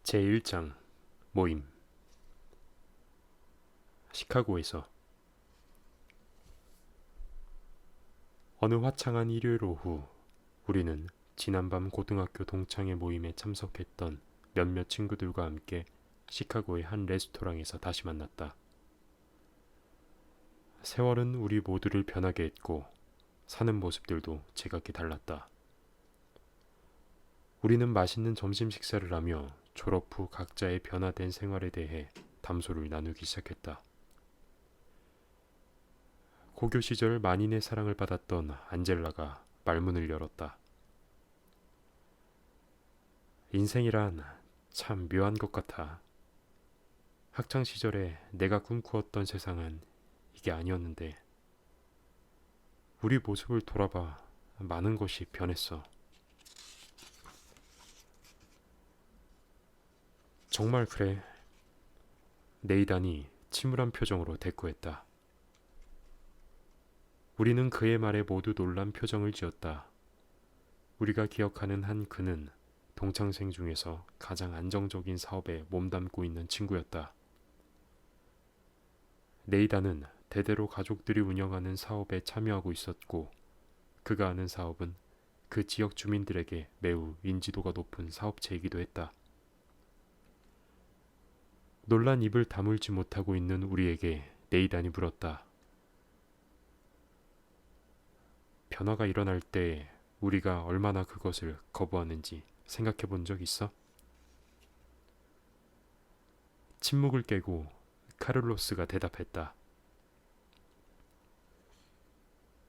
제1장 모임. 시카고에서 어느 화창한 일요일 오후, 우리는 지난밤 고등학교 동창회 모임에 참석했던 몇몇 친구들과 함께 시카고의 한 레스토랑에서 다시 만났다. 세월은 우리 모두를 변하게 했고 사는 모습들도 제각기 달랐다. 우리는 맛있는 점심 식사를 하며 졸업 후 각자의 변화된 생활에 대해 담소를 나누기 시작했다. 고교 시절 만인의 사랑을 받았던 안젤라가 말문을 열었다. 인생이란 참 묘한 것 같아. 학창 시절에 내가 꿈꾸었던 세상은 이게 아니었는데 우리 모습을 돌아봐 많은 것이 변했어. 정말 그래. 네이단이 침울한 표정으로 대꾸했다. 우리는 그의 말에 모두 놀란 표정을 지었다. 우리가 기억하는 한 그는 동창생 중에서 가장 안정적인 사업에 몸담고 있는 친구였다. 네이단은 대대로 가족들이 운영하는 사업에 참여하고 있었고 그가 하는 사업은 그 지역 주민들에게 매우 인지도가 높은 사업체이기도 했다. 놀란 입을 다물지 못하고 있는 우리에게 네이단이 물었다. 변화가 일어날 때 우리가 얼마나 그것을 거부하는지 생각해 본 적 있어? 침묵을 깨고 카를로스가 대답했다.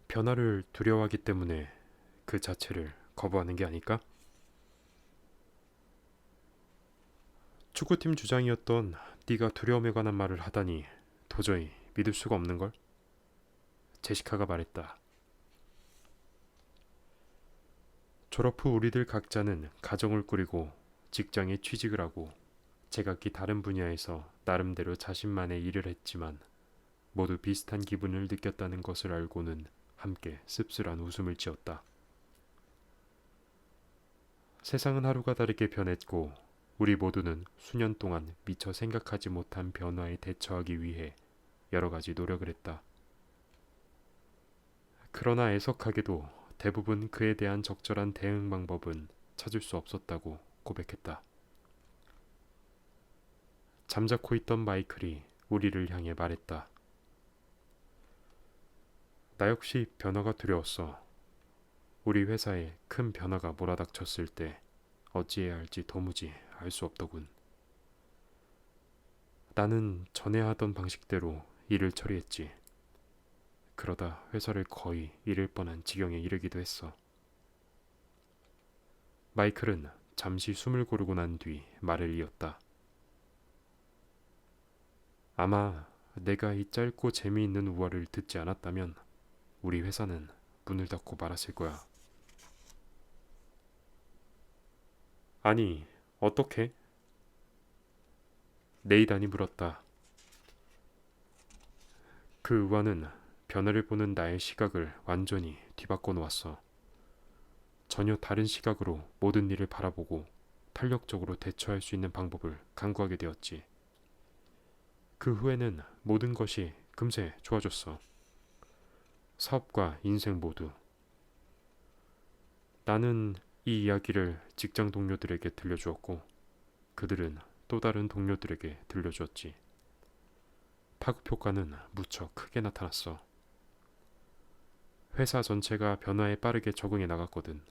변화를 두려워하기 때문에 그 자체를 거부하는 게 아닐까? 축구팀 주장이었던 네가 두려움에 관한 말을 하다니 도저히 믿을 수가 없는걸? 제시카가 말했다. 졸업 후 우리들 각자는 가정을 꾸리고 직장에 취직을 하고 제각기 다른 분야에서 나름대로 자신만의 일을 했지만 모두 비슷한 기분을 느꼈다는 것을 알고는 함께 씁쓸한 웃음을 지었다. 세상은 하루가 다르게 변했고 우리 모두는 수년 동안 미처 생각하지 못한 변화에 대처하기 위해 여러 가지 노력을 했다. 그러나 애석하게도 대부분 그에 대한 적절한 대응 방법은 찾을 수 없었다고 고백했다. 잠자코 있던 마이클이 우리를 향해 말했다. 나 역시 변화가 두려웠어. 우리 회사에 큰 변화가 몰아닥쳤을 때 어찌해야 할지 도무지 알 수 없더군. 나는 전에 하던 방식대로 일을 처리했지. 그러다 회사를 거의 잃을 뻔한 지경에 이르기도 했어. 마이클은 잠시 숨을 고르고 난 뒤 말을 이었다. 아마 내가 이 짧고 재미있는 우화를 듣지 않았다면 우리 회사는 문을 닫고 말았을 거야. 아니, 어떻게? 네이단이 물었다. 그 우화는 변화를 보는 나의 시각을 완전히 뒤바꿔 놓았어. 전혀 다른 시각으로 모든 일을 바라보고 탄력적으로 대처할 수 있는 방법을 강구하게 되었지. 그 후에는 모든 것이 금세 좋아졌어. 사업과 인생 모두. 나는 이 이야기를 직장 동료들에게 들려주었고 그들은 또 다른 동료들에게 들려주었지. 파급 효과는 무척 크게 나타났어. 회사 전체가 변화에 빠르게 적응해 나갔거든.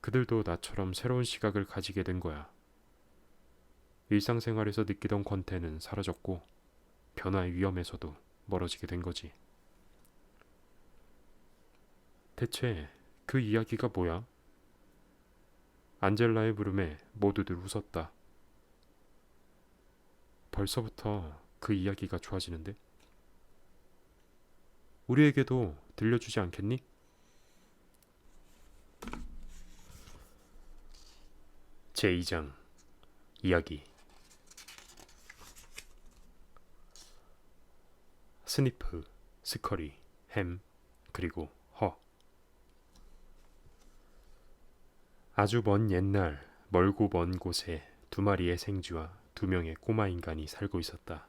그들도 나처럼 새로운 시각을 가지게 된 거야. 일상생활에서 느끼던 권태는 사라졌고 변화의 위험에서도 멀어지게 된 거지. 대체 그 이야기가 뭐야? 안젤라의 물음에 모두들 웃었다. 벌써부터 그 이야기가 좋아지는데? 우리에게도 들려주지 않겠니? 제2장 이야기. 스니프, 스커리, 햄, 그리고 허. 아주 먼 옛날 멀고 먼 곳에 2마리의 생쥐와 2명의 꼬마 인간이 살고 있었다.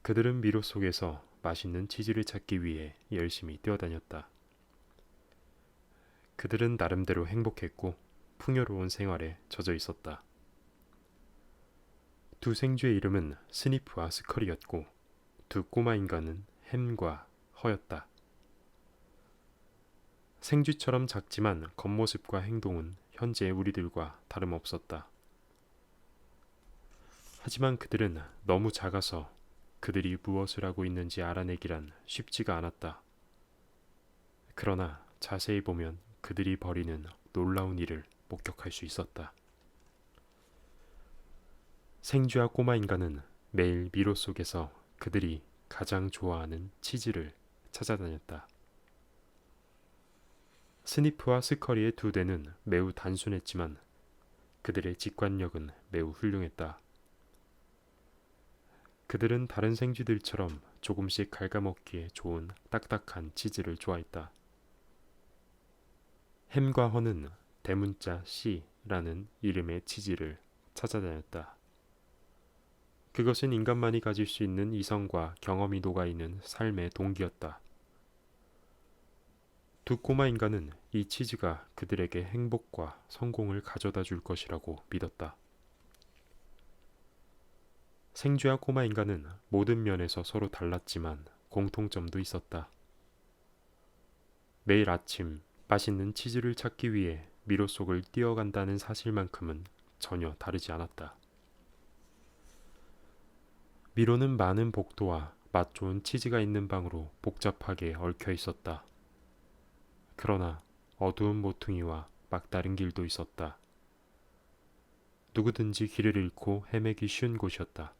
그들은 미로 속에서 맛있는 치즈를 찾기 위해 열심히 뛰어다녔다. 그들은 나름대로 행복했고 풍요로운 생활에 젖어 있었다. 2 생쥐의 이름은 스니프와 스컬이었고 2 꼬마 인간은 햄과 허였다. 생쥐처럼 작지만 겉모습과 행동은 현재의 우리들과 다름없었다. 하지만 그들은 너무 작아서 그들이 무엇을 하고 있는지 알아내기란 쉽지가 않았다. 그러나 자세히 보면 그들이 벌이는 놀라운 일을 목격할 수 있었다. 생쥐와 꼬마 인간은 매일 미로 속에서 그들이 가장 좋아하는 치즈를 찾아다녔다. 스니프와 스커리의 2 대는 매우 단순했지만 그들의 직관력은 매우 훌륭했다. 그들은 다른 생쥐들처럼 조금씩 갉아먹기에 좋은 딱딱한 치즈를 좋아했다. 햄과 허는 대문자 C라는 이름의 치즈를 찾아다녔다. 그것은 인간만이 가질 수 있는 이성과 경험이 녹아있는 삶의 동기였다. 2 꼬마 인간은 이 치즈가 그들에게 행복과 성공을 가져다 줄 것이라고 믿었다. 생쥐와 꼬마 인간은 모든 면에서 서로 달랐지만 공통점도 있었다. 매일 아침 맛있는 치즈를 찾기 위해 미로 속을 뛰어간다는 사실만큼은 전혀 다르지 않았다. 미로는 많은 복도와 맛 좋은 치즈가 있는 방으로 복잡하게 얽혀 있었다. 그러나 어두운 모퉁이와 막다른 길도 있었다. 누구든지 길을 잃고 헤매기 쉬운 곳이었다.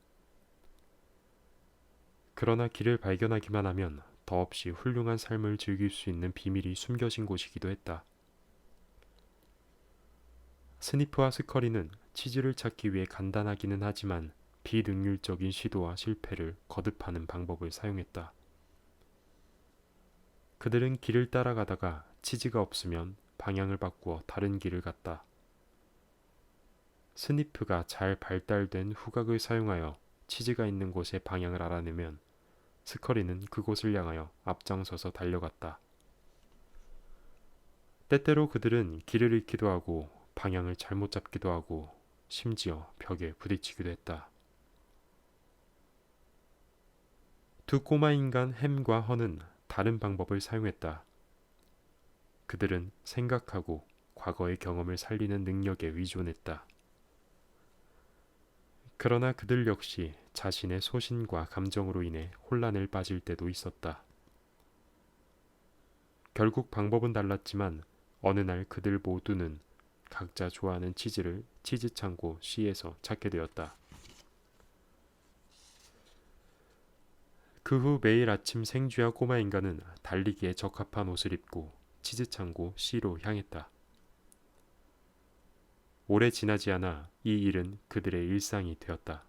그러나 길을 발견하기만 하면 더없이 훌륭한 삶을 즐길 수 있는 비밀이 숨겨진 곳이기도 했다. 스니프와 스커리는 치즈를 찾기 위해 간단하기는 하지만 비능률적인 시도와 실패를 거듭하는 방법을 사용했다. 그들은 길을 따라가다가 치즈가 없으면 방향을 바꾸어 다른 길을 갔다. 스니프가 잘 발달된 후각을 사용하여 치즈가 있는 곳의 방향을 알아내면 스커리는 그곳을 향하여 앞장서서 달려갔다. 때때로 그들은 길을 잃기도 하고 방향을 잘못 잡기도 하고 심지어 벽에 부딪히기도 했다. 2 꼬마 인간 햄과 허는 다른 방법을 사용했다. 그들은 생각하고 과거의 경험을 살리는 능력에 의존했다. 그러나 그들 역시 자신의 소신과 감정으로 인해 혼란을 빠질 때도 있었다. 결국 방법은 달랐지만 어느 날 그들 모두는 각자 좋아하는 치즈를 치즈창고 C에서 찾게 되었다. 그 후 매일 아침 생쥐와 꼬마 인간은 달리기에 적합한 옷을 입고 치즈창고 C로 향했다. 오래 지나지 않아 이 일은 그들의 일상이 되었다.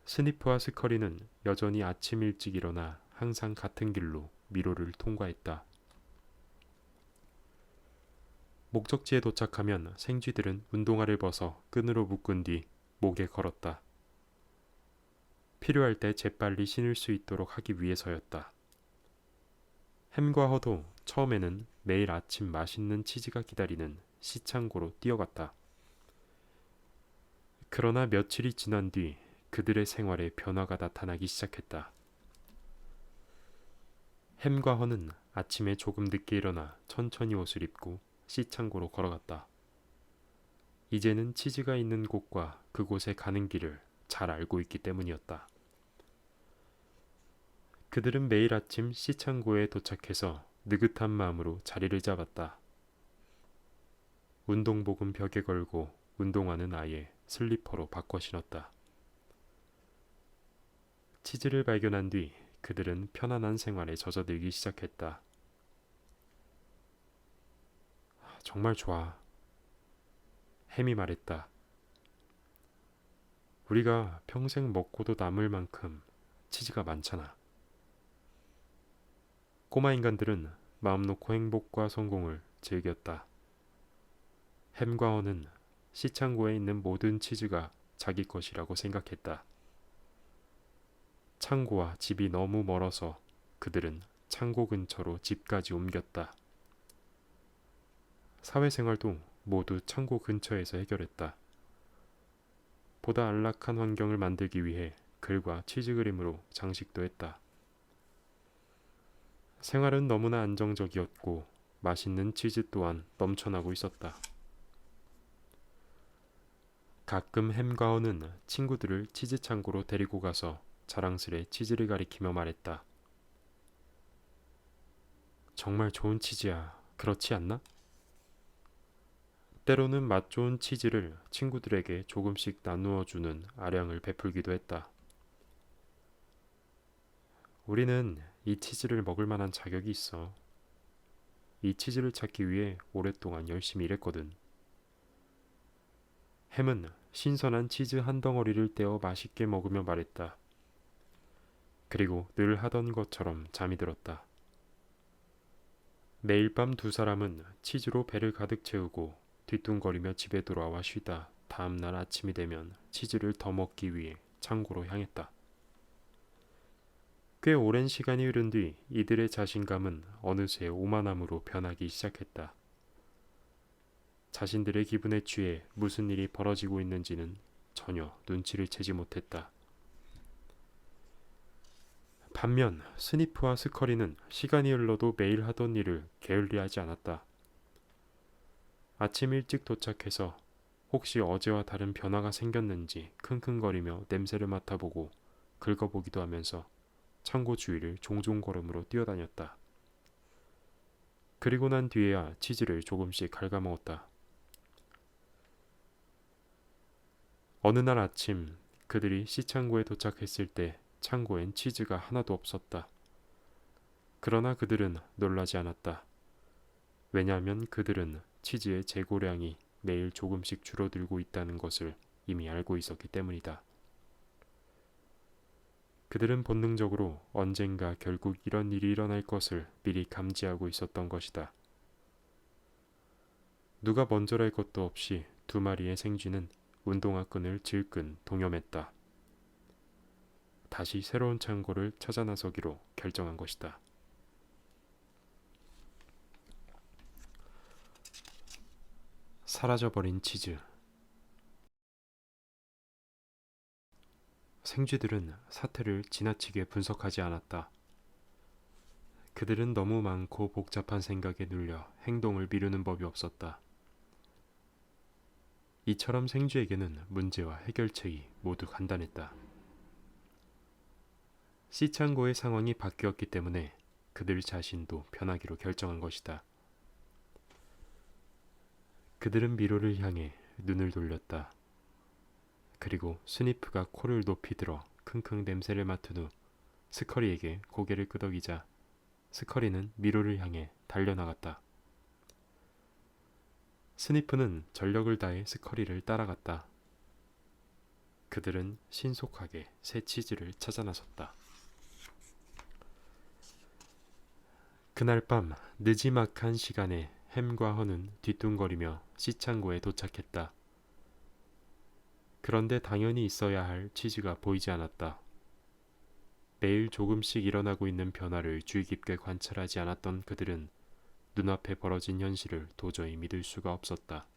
스니프와 스커리는 여전히 아침 일찍 일어나 항상 같은 길로 미로를 통과했다. 목적지에 도착하면 생쥐들은 운동화를 벗어 끈으로 묶은 뒤 목에 걸었다. 필요할 때 재빨리 신을 수 있도록 하기 위해서였다. 햄과 허도 처음에는 매일 아침 맛있는 치즈가 기다리는 시창고로 뛰어갔다. 그러나 며칠이 지난 뒤 그들의 생활에 변화가 나타나기 시작했다. 햄과 허는 아침에 조금 늦게 일어나 천천히 옷을 입고 시창고로 걸어갔다. 이제는 치즈가 있는 곳과 그곳에 가는 길을 잘 알고 있기 때문이었다. 그들은 매일 아침 시창고에 도착해서 느긋한 마음으로 자리를 잡았다. 운동복은 벽에 걸고 운동화는 아예 슬리퍼로 바꿔 신었다. 치즈를 발견한 뒤 그들은 편안한 생활에 젖어들기 시작했다. 정말 좋아. 햄이 말했다. 우리가 평생 먹고도 남을 만큼 치즈가 많잖아. 꼬마 인간들은 마음 놓고 행복과 성공을 즐겼다. 햄과 헌은 시창고에 있는 모든 치즈가 자기 것이라고 생각했다. 창고와 집이 너무 멀어서 그들은 창고 근처로 집까지 옮겼다. 사회생활도 모두 창고 근처에서 해결했다. 보다 안락한 환경을 만들기 위해 글과 치즈 그림으로 장식도 했다. 생활은 너무나 안정적이었고 맛있는 치즈 또한 넘쳐나고 있었다. 가끔 햄과 헌은 친구들을 치즈 창고로 데리고 가서 자랑스레 치즈를 가리키며 말했다. 정말 좋은 치즈야. 그렇지 않나? 때로는 맛 좋은 치즈를 친구들에게 조금씩 나누어 주는 아량을 베풀기도 했다. 우리는 이 치즈를 먹을 만한 자격이 있어. 이 치즈를 찾기 위해 오랫동안 열심히 일했거든. 햄은 신선한 치즈 한 덩어리를 떼어 맛있게 먹으며 말했다. 그리고 늘 하던 것처럼 잠이 들었다. 매일 밤 두 사람은 치즈로 배를 가득 채우고 뒤뚱거리며 집에 돌아와 쉬다 다음 날 아침이 되면 치즈를 더 먹기 위해 창고로 향했다. 꽤 오랜 시간이 흐른 뒤 이들의 자신감은 어느새 오만함으로 변하기 시작했다. 자신들의 기분에 취해 무슨 일이 벌어지고 있는지는 전혀 눈치를 채지 못했다. 반면 스니프와 스커리는 시간이 흘러도 매일 하던 일을 게을리하지 않았다. 아침 일찍 도착해서 혹시 어제와 다른 변화가 생겼는지 킁킁거리며 냄새를 맡아보고 긁어보기도 하면서 창고 주위를 종종 걸음으로 뛰어다녔다. 그리고 난 뒤에야 치즈를 조금씩 갉아먹었다. 어느 날 아침 그들이 시창고에 도착했을 때 창고엔 치즈가 하나도 없었다. 그러나 그들은 놀라지 않았다. 왜냐하면 그들은 치즈의 재고량이 매일 조금씩 줄어들고 있다는 것을 이미 알고 있었기 때문이다. 그들은 본능적으로 언젠가 결국 이런 일이 일어날 것을 미리 감지하고 있었던 것이다. 누가 먼저랄 것도 없이 두 마리의 생쥐는 운동화 끈을 질끈 동여맸다. 다시 새로운 창고를 찾아 나서기로 결정한 것이다. 사라져버린 치즈. 생쥐들은 사태를 지나치게 분석하지 않았다. 그들은 너무 많고 복잡한 생각에 눌려 행동을 미루는 법이 없었다. 이처럼 생쥐에게는 문제와 해결책이 모두 간단했다. 시창고의 상황이 바뀌었기 때문에 그들 자신도 변하기로 결정한 것이다. 그들은 미로를 향해 눈을 돌렸다. 그리고 스니프가 코를 높이 들어 킁킁 냄새를 맡은 후 스커리에게 고개를 끄덕이자 스커리는 미로를 향해 달려나갔다. 스니프는 전력을 다해 스커리를 따라갔다. 그들은 신속하게 새 치즈를 찾아 나섰다. 그날 밤 느지막한 시간에 햄과 헌은 뒤뚱거리며 시창고에 도착했다. 그런데 당연히 있어야 할 치즈가 보이지 않았다. 매일 조금씩 일어나고 있는 변화를 주의 깊게 관찰하지 않았던 그들은 눈앞에 벌어진 현실을 도저히 믿을 수가 없었다.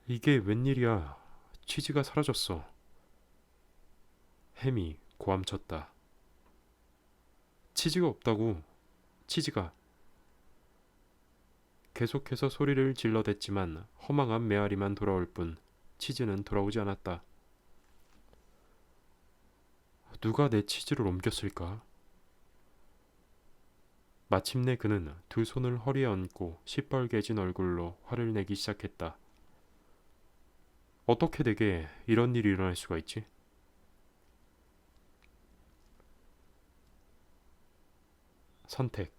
이게 웬일이야. 치즈가 사라졌어. 햄이 고함쳤다. 치즈가 없다고. 치즈가. 계속해서 소리를 질러댔지만 허망한 메아리만 돌아올 뿐 치즈는 돌아오지 않았다. 누가 내 치즈를 옮겼을까? 마침내 그는 두 손을 허리에 얹고 시뻘개진 얼굴로 화를 내기 시작했다. 어떻게 내게 이런 일이 일어날 수가 있지? 선택.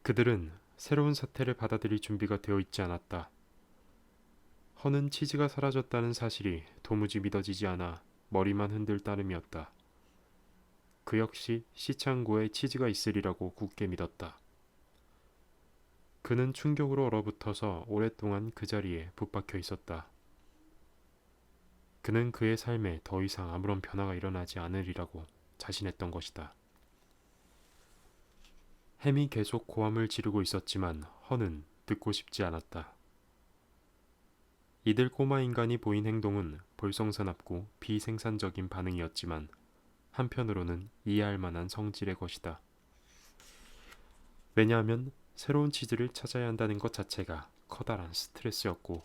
그들은 새로운 사태를 받아들일 준비가 되어 있지 않았다. 허는 치즈가 사라졌다는 사실이 도무지 믿어지지 않아 머리만 흔들 따름이었다. 그 역시 시창고에 치즈가 있으리라고 굳게 믿었다. 그는 충격으로 얼어붙어서 오랫동안 그 자리에 붙박혀 있었다. 그는 그의 삶에 더 이상 아무런 변화가 일어나지 않으리라고 자신했던 것이다. 햄이 계속 고함을 지르고 있었지만 허는 듣고 싶지 않았다. 이들 꼬마 인간이 보인 행동은 볼썽사납고 비생산적인 반응이었지만 한편으로는 이해할 만한 성질의 것이다. 왜냐하면 새로운 치즈를 찾아야 한다는 것 자체가 커다란 스트레스였고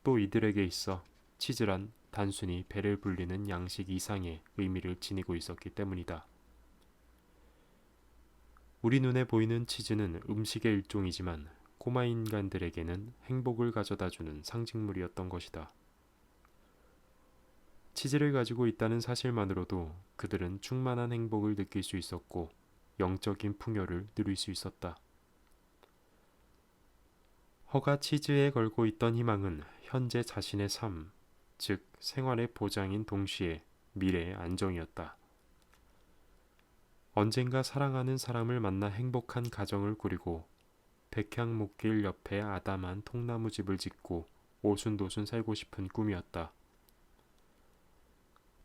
또 이들에게 있어 치즈란 단순히 배를 불리는 양식 이상의 의미를 지니고 있었기 때문이다. 우리 눈에 보이는 치즈는 음식의 일종이지만 꼬마 인간들에게는 행복을 가져다주는 상징물이었던 것이다. 치즈를 가지고 있다는 사실만으로도 그들은 충만한 행복을 느낄 수 있었고 영적인 풍요를 누릴 수 있었다. 허가 치즈에 걸고 있던 희망은 현재 자신의 삶, 즉 생활의 보장인 동시에 미래의 안정이었다. 언젠가 사랑하는 사람을 만나 행복한 가정을 꾸리고 백향목길 옆에 아담한 통나무집을 짓고 오순도순 살고 싶은 꿈이었다.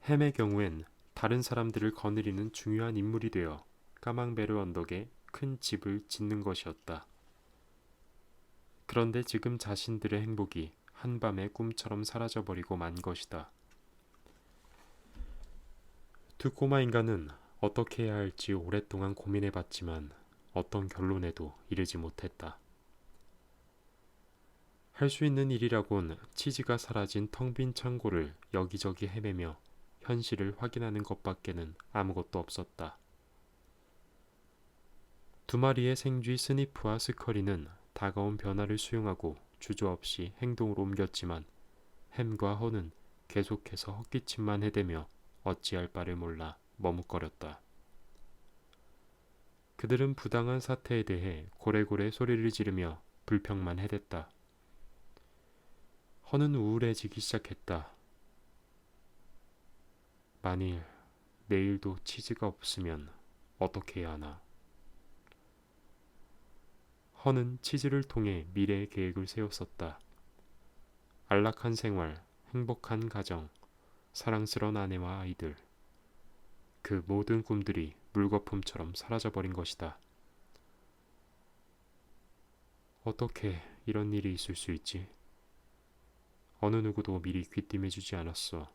햄의 경우엔 다른 사람들을 거느리는 중요한 인물이 되어 까망베르 언덕에 큰 집을 짓는 것이었다. 그런데 지금 자신들의 행복이 한밤의 꿈처럼 사라져버리고 만 것이다. 두 꼬마 인간은 어떻게 해야 할지 오랫동안 고민해봤지만 어떤 결론에도 이르지 못했다. 할 수 있는 일이라곤 치즈가 사라진 텅 빈 창고를 여기저기 헤매며 현실을 확인하는 것밖에는 아무것도 없었다. 두 마리의 생쥐 스니프와 스커리는 다가온 변화를 수용하고 주저없이 행동을 옮겼지만 햄과 허는 계속해서 헛기침만 해대며 어찌할 바를 몰라 머뭇거렸다. 그들은 부당한 사태에 대해 고래고래 소리를 지르며 불평만 해댔다. 허는 우울해지기 시작했다. 만일 내일도 치즈가 없으면 어떻게 해야 하나. 허는 치즈를 통해 미래의 계획을 세웠었다. 안락한 생활, 행복한 가정, 사랑스러운 아내와 아이들. 그 모든 꿈들이 물거품처럼 사라져버린 것이다. 어떻게 이런 일이 있을 수 있지? 어느 누구도 미리 귀띔해주지 않았어.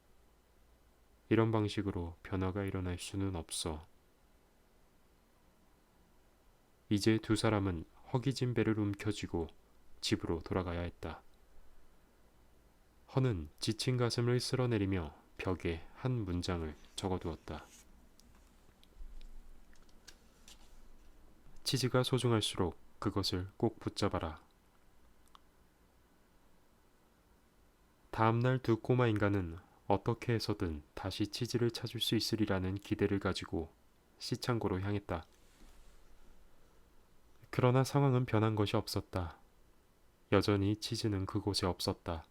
이런 방식으로 변화가 일어날 수는 없어. 이제 두 사람은 허기진 배를 움켜쥐고 집으로 돌아가야 했다. 허는 지친 가슴을 쓸어내리며 벽에 한 문장을 적어두었다. 치즈가 소중할수록 그것을 꼭 붙잡아라. 다음날 두 꼬마 인간은 어떻게 해서든 다시 치즈를 찾을 수 있으리라는 기대를 가지고 시창고로 향했다. 그러나 상황은 변한 것이 없었다. 여전히 치즈는 그곳에 없었다.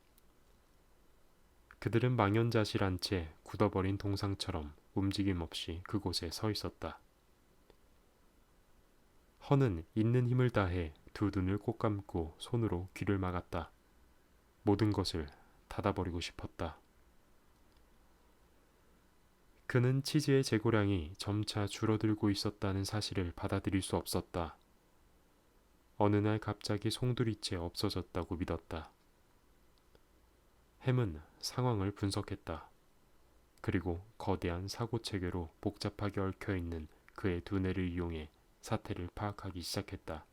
그들은 망연자실한 채 굳어버린 동상처럼 움직임 없이 그곳에 서 있었다. 허는 있는 힘을 다해 두 눈을 꼭 감고 손으로 귀를 막았다. 모든 것을 닫아버리고 싶었다. 그는 치즈의 재고량이 점차 줄어들고 있었다는 사실을 받아들일 수 없었다. 어느 날 갑자기 송두리째 없어졌다고 믿었다. 햄은 상황을 분석했다. 그리고 거대한 사고체계로 복잡하게 얽혀있는 그의 두뇌를 이용해 사태를 파악하기 시작했다.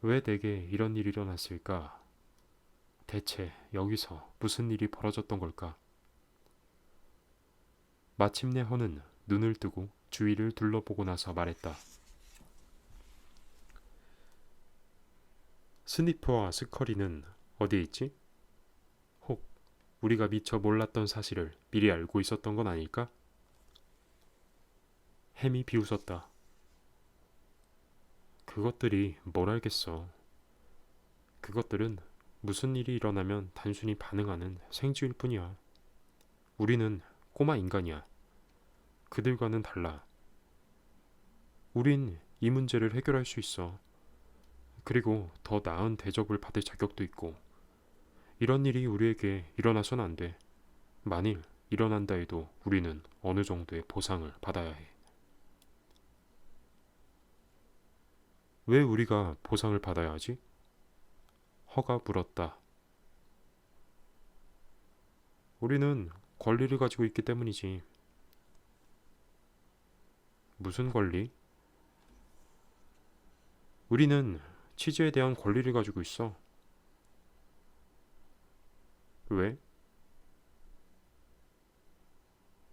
왜 내게 이런 일이 일어났을까? 대체 여기서 무슨 일이 벌어졌던 걸까? 마침내 허는 눈을 뜨고 주위를 둘러보고 나서 말했다. 스니퍼와 스커리는 어디에 있지? 혹 우리가 미처 몰랐던 사실을 미리 알고 있었던 건 아닐까? 햄이 비웃었다. 그것들이 뭘 알겠어. 그것들은 무슨 일이 일어나면 단순히 반응하는 생쥐일 뿐이야. 우리는 꼬마 인간이야. 그들과는 달라. 우린 이 문제를 해결할 수 있어. 그리고 더 나은 대접을 받을 자격도 있고, 이런 일이 우리에게 일어나선 안 돼. 만일 일어난다 해도 우리는 어느 정도의 보상을 받아야 해. 왜 우리가 보상을 받아야 하지? 허가 물었다. 우리는 권리를 가지고 있기 때문이지. 무슨 권리? 우리는 치즈에 대한 권리를 가지고 있어. 왜?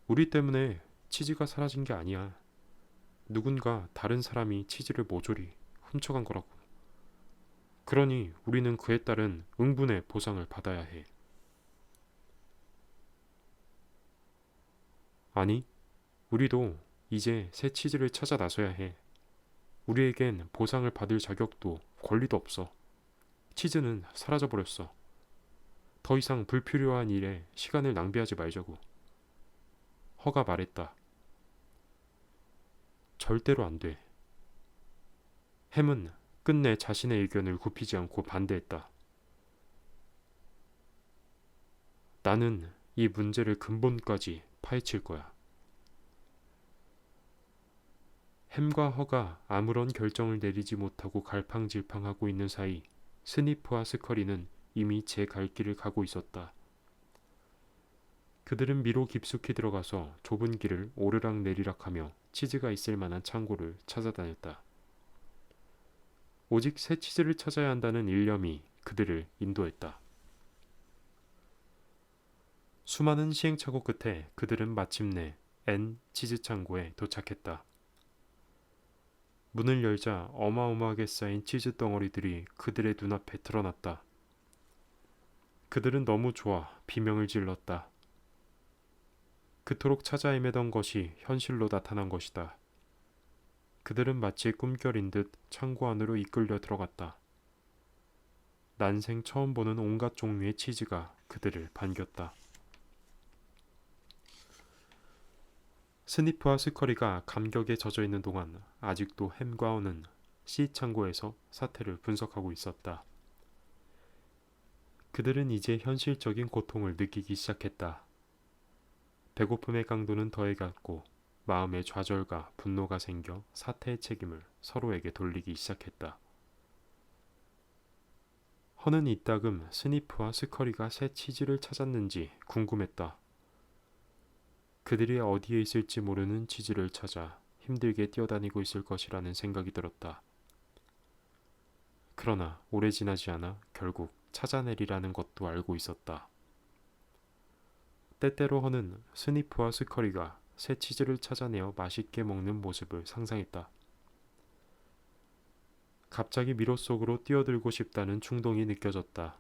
우리 때문에 치즈가 사라진 게 아니야. 누군가 다른 사람이 치즈를 모조리 훔쳐간 거라고. 그러니 우리는 그에 따른 응분의 보상을 받아야 해. 아니, 우리도 이제 새 치즈를 찾아 나서야 해. 우리에겐 보상을 받을 자격도 권리도 없어. 치즈는 사라져버렸어. 더 이상 불필요한 일에 시간을 낭비하지 말자고. 허가 말했다. 절대로 안 돼. 햄은 끝내 자신의 의견을 굽히지 않고 반대했다. 나는 이 문제를 근본까지 파헤칠 거야. 햄과 허가 아무런 결정을 내리지 못하고 갈팡질팡하고 있는 사이 스니프와 스커리는 이미 제 갈 길을 가고 있었다. 그들은 미로 깊숙이 들어가서 좁은 길을 오르락 내리락하며 치즈가 있을 만한 창고를 찾아다녔다. 오직 새 치즈를 찾아야 한다는 일념이 그들을 인도했다. 수많은 시행착오 끝에 그들은 마침내 N 치즈 창고에 도착했다. 문을 열자 어마어마하게 쌓인 치즈 덩어리들이 그들의 눈앞에 드러났다. 그들은 너무 좋아 비명을 질렀다. 그토록 찾아 헤매던 것이 현실로 나타난 것이다. 그들은 마치 꿈결인 듯 창고 안으로 이끌려 들어갔다. 난생 처음 보는 온갖 종류의 치즈가 그들을 반겼다. 스니프와 스커리가 감격에 젖어 있는 동안 아직도 햄과 어는 C 창고에서 사태를 분석하고 있었다. 그들은 이제 현실적인 고통을 느끼기 시작했다. 배고픔의 강도는 더해갔고 마음의 좌절과 분노가 생겨 사태의 책임을 서로에게 돌리기 시작했다. 허는 이따금 스니프와 스커리가 새 치즈를 찾았는지 궁금했다. 그들이 어디에 있을지 모르는 치즈를 찾아 힘들게 뛰어다니고 있을 것이라는 생각이 들었다. 그러나 오래 지나지 않아 결국 찾아내리라는 것도 알고 있었다. 때때로 허는 스니프와 스커리가 새 치즈를 찾아내어 맛있게 먹는 모습을 상상했다. 갑자기 미로 속으로 뛰어들고 싶다는 충동이 느껴졌다.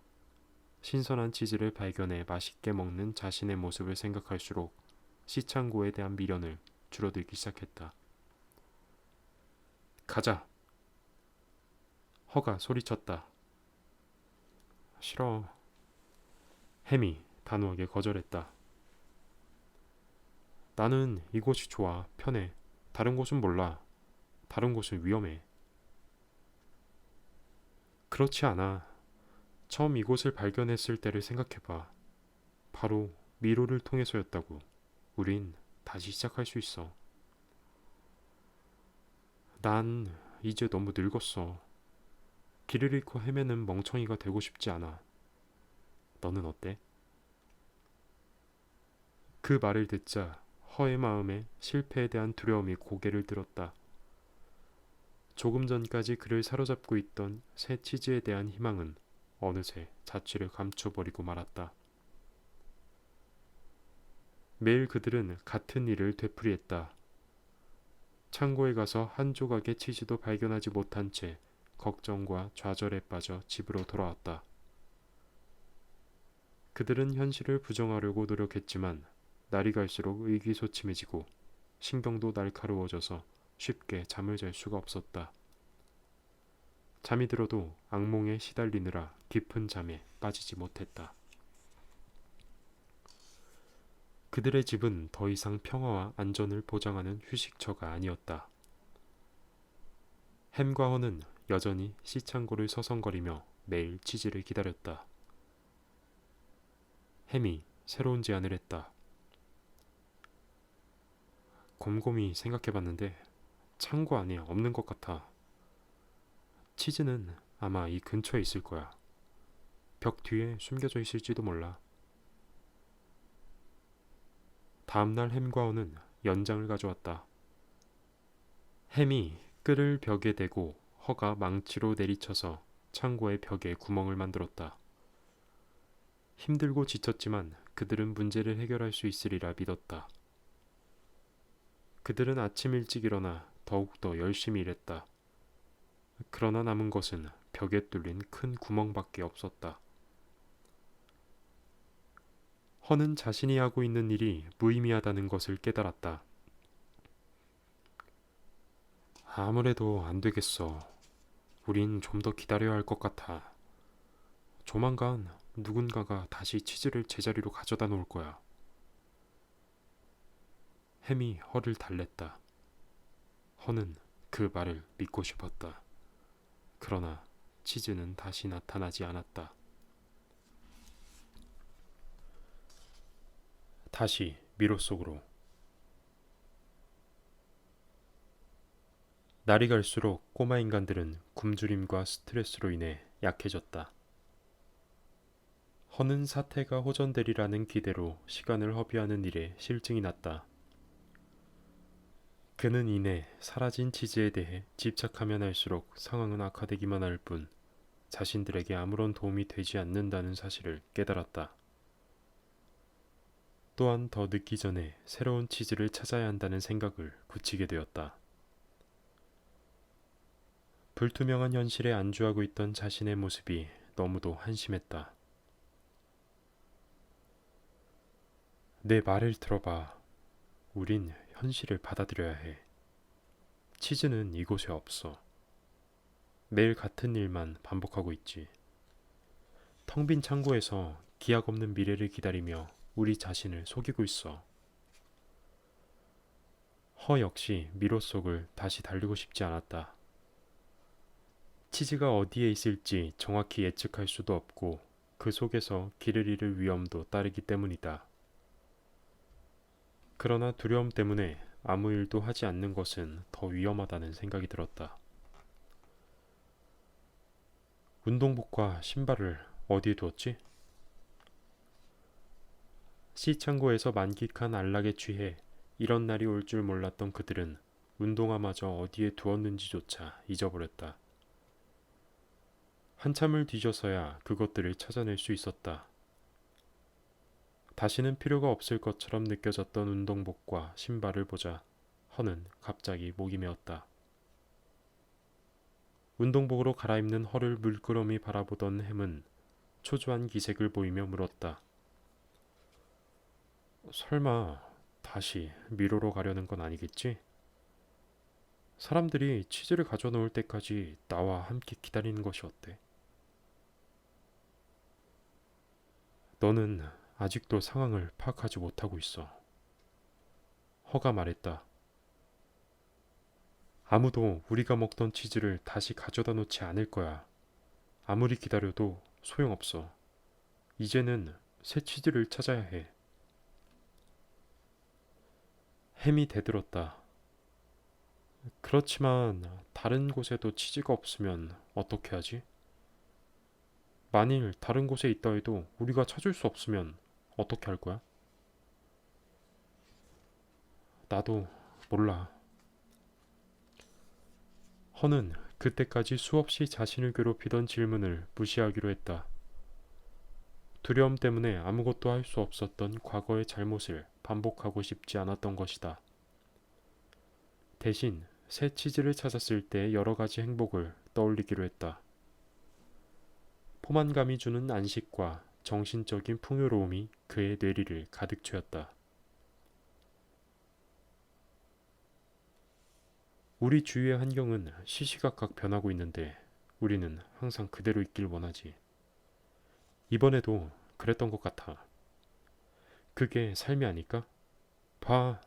신선한 치즈를 발견해 맛있게 먹는 자신의 모습을 생각할수록 시창고에 대한 미련을 줄어들기 시작했다. 가자! 허가 소리쳤다. 싫어. 햄이 단호하게 거절했다. 나는 이곳이 좋아. 편해. 다른 곳은 몰라. 다른 곳은 위험해. 그렇지 않아. 처음 이곳을 발견했을 때를 생각해봐. 바로 미로를 통해서였다고. 우린 다시 시작할 수 있어. 난 이제 너무 늙었어. 길을 잃고 헤매는 멍청이가 되고 싶지 않아. 너는 어때? 그 말을 듣자 허의 마음에 실패에 대한 두려움이 고개를 들었다. 조금 전까지 그를 사로잡고 있던 새 치즈에 대한 희망은 어느새 자취를 감춰버리고 말았다. 매일 그들은 같은 일을 되풀이했다. 창고에 가서 한 조각의 치즈도 발견하지 못한 채 걱정과 좌절에 빠져 집으로 돌아왔다. 그들은 현실을 부정하려고 노력했지만 날이 갈수록 의기소침해지고 신경도 날카로워져서 쉽게 잠을 잘 수가 없었다. 잠이 들어도 악몽에 시달리느라 깊은 잠에 빠지지 못했다. 그들의 집은 더 이상 평화와 안전을 보장하는 휴식처가 아니었다. 햄과 허는 여전히 시창고를 서성거리며 매일 치즈를 기다렸다. 햄이 새로운 제안을 했다. 곰곰이 생각해봤는데 창고 안에 없는 것 같아. 치즈는 아마 이 근처에 있을 거야. 벽 뒤에 숨겨져 있을지도 몰라. 다음날 햄과 허는 연장을 가져왔다. 햄이 끈을 벽에 대고 허가 망치로 내리쳐서 창고의 벽에 구멍을 만들었다. 힘들고 지쳤지만 그들은 문제를 해결할 수 있으리라 믿었다. 그들은 아침 일찍 일어나 더욱더 열심히 일했다. 그러나 남은 것은 벽에 뚫린 큰 구멍밖에 없었다. 허는 자신이 하고 있는 일이 무의미하다는 것을 깨달았다. 아무래도 안 되겠어. 우린 좀 더 기다려야 할 것 같아. 조만간 누군가가 다시 치즈를 제자리로 가져다 놓을 거야. 햄이 허를 달랬다. 허는 그 말을 믿고 싶었다. 그러나 치즈는 다시 나타나지 않았다. 다시 미로 속으로. 날이 갈수록 꼬마 인간들은 굶주림과 스트레스로 인해 약해졌다. 허는 사태가 호전되리라는 기대로 시간을 허비하는 일에 실증이 났다. 그는 이내 사라진 치즈에 대해 집착하면 할수록 상황은 악화되기만 할 뿐 자신들에게 아무런 도움이 되지 않는다는 사실을 깨달았다. 또한 더 늦기 전에 새로운 치즈를 찾아야 한다는 생각을 굳히게 되었다. 불투명한 현실에 안주하고 있던 자신의 모습이 너무도 한심했다. 내 말을 들어봐. 우린 현실을 받아들여야 해. 치즈는 이곳에 없어. 매일 같은 일만 반복하고 있지. 텅 빈 창고에서 기약 없는 미래를 기다리며 우리 자신을 속이고 있어. 허 역시 미로 속을 다시 달리고 싶지 않았다. 치즈가 어디에 있을지 정확히 예측할 수도 없고 그 속에서 길을 잃을 위험도 따르기 때문이다. 그러나 두려움 때문에 아무 일도 하지 않는 것은 더 위험하다는 생각이 들었다. 운동복과 신발을 어디에 두었지? 시창고에서 만끽한 안락에 취해 이런 날이 올 줄 몰랐던 그들은 운동화마저 어디에 두었는지조차 잊어버렸다. 한참을 뒤져서야 그것들을 찾아낼 수 있었다. 다시는 필요가 없을 것처럼 느껴졌던 운동복과 신발을 보자 허는 갑자기 목이 메었다. 운동복으로 갈아입는 허를 물끄러미 바라보던 햄은 초조한 기색을 보이며 물었다. 설마 다시 미로로 가려는 건 아니겠지? 사람들이 치즈를 가져 놓을 때까지 나와 함께 기다리는 것이 어때? 너는 아직도 상황을 파악하지 못하고 있어. 허가 말했다. 아무도 우리가 먹던 치즈를 다시 가져다 놓지 않을 거야. 아무리 기다려도 소용없어. 이제는 새 치즈를 찾아야 해. 햄이 대들었다. 그렇지만 다른 곳에도 치즈가 없으면 어떻게 하지? 만일 다른 곳에 있다 해도 우리가 찾을 수 없으면 어떻게 할 거야? 나도 몰라. 허는 그때까지 수없이 자신을 괴롭히던 질문을 무시하기로 했다. 두려움 때문에 아무것도 할 수 없었던 과거의 잘못을 반복하고 싶지 않았던 것이다. 대신 새 치즈를 찾았을 때 여러 가지 행복을 떠올리기로 했다. 포만감이 주는 안식과 정신적인 풍요로움이 그의 뇌리를 가득 채웠다. 우리 주위의 환경은 시시각각 변하고 있는데 우리는 항상 그대로 있길 원하지. 이번에도 그랬던 것 같아. 그게 삶이 아닐까? 봐,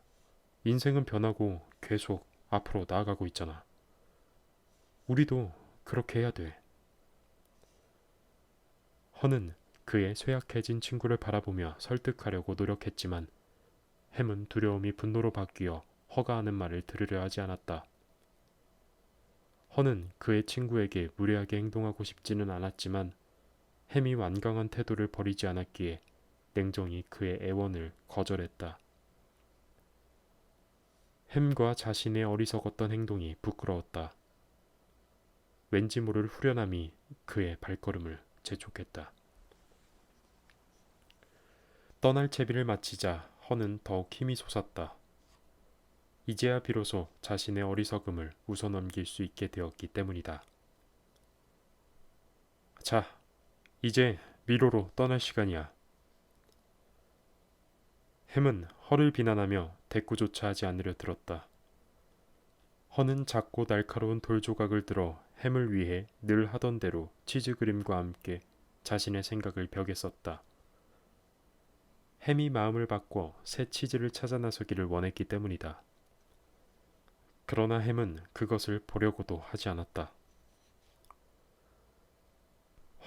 인생은 변하고 계속 앞으로 나아가고 있잖아. 우리도 그렇게 해야 돼. 허는 그의 쇠약해진 친구를 바라보며 설득하려고 노력했지만 햄은 두려움이 분노로 바뀌어 허가 하는 말을 들으려 하지 않았다. 허는 그의 친구에게 무례하게 행동하고 싶지는 않았지만 햄이 완강한 태도를 버리지 않았기에 냉정히 그의 애원을 거절했다. 햄과 자신의 어리석었던 행동이 부끄러웠다. 왠지 모를 후련함이 그의 발걸음을 재촉했다. 떠날 채비를 마치자 허는 더욱 힘이 솟았다. 이제야 비로소 자신의 어리석음을 웃어넘길 수 있게 되었기 때문이다. 자, 이제 미로로 떠날 시간이야. 햄은 허를 비난하며 대꾸조차 하지 않으려 들었다. 허는 작고 날카로운 돌 조각을 들어 햄을 위해 늘 하던 대로 치즈 그림과 함께 자신의 생각을 벽에 썼다. 햄이 마음을 바꿔 새 치즈를 찾아 나서기를 원했기 때문이다. 그러나 햄은 그것을 보려고도 하지 않았다.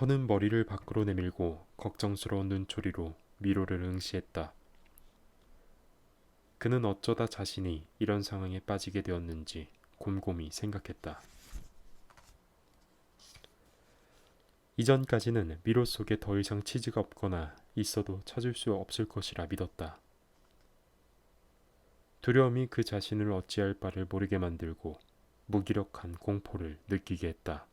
허는 머리를 밖으로 내밀고 걱정스러운 눈초리로 미로를 응시했다. 그는 어쩌다 자신이 이런 상황에 빠지게 되었는지 곰곰이 생각했다. 이전까지는 미로 속에 더 이상 치즈가 없거나 있어도 찾을 수 없을 것이라 믿었다. 두려움이 그 자신을 어찌할 바를 모르게 만들고 무기력한 공포를 느끼게 했다.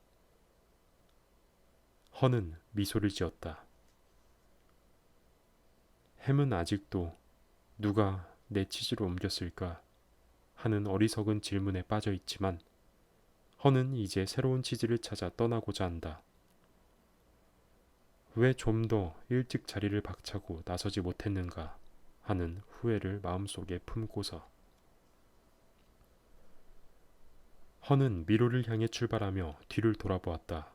허는 미소를 지었다. 햄은 아직도 누가 내 치즈로 옮겼을까 하는 어리석은 질문에 빠져 있지만 허는 이제 새로운 치즈를 찾아 떠나고자 한다. 왜 좀 더 일찍 자리를 박차고 나서지 못했는가 하는 후회를 마음속에 품고서 허는 미로를 향해 출발하며 뒤를 돌아보았다.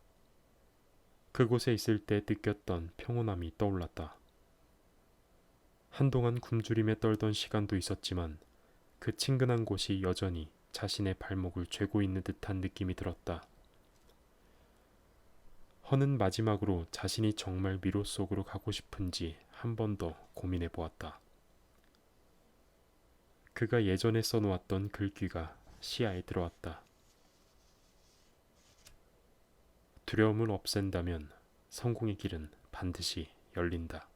그곳에 있을 때 느꼈던 평온함이 떠올랐다. 한동안 굶주림에 떨던 시간도 있었지만 그 친근한 곳이 여전히 자신의 발목을 죄고 있는 듯한 느낌이 들었다. 허는 마지막으로 자신이 정말 미로 속으로 가고 싶은지 한 번 더 고민해 보았다. 그가 예전에 써놓았던 글귀가 시야에 들어왔다. 두려움을 없앤다면 성공의 길은 반드시 열린다.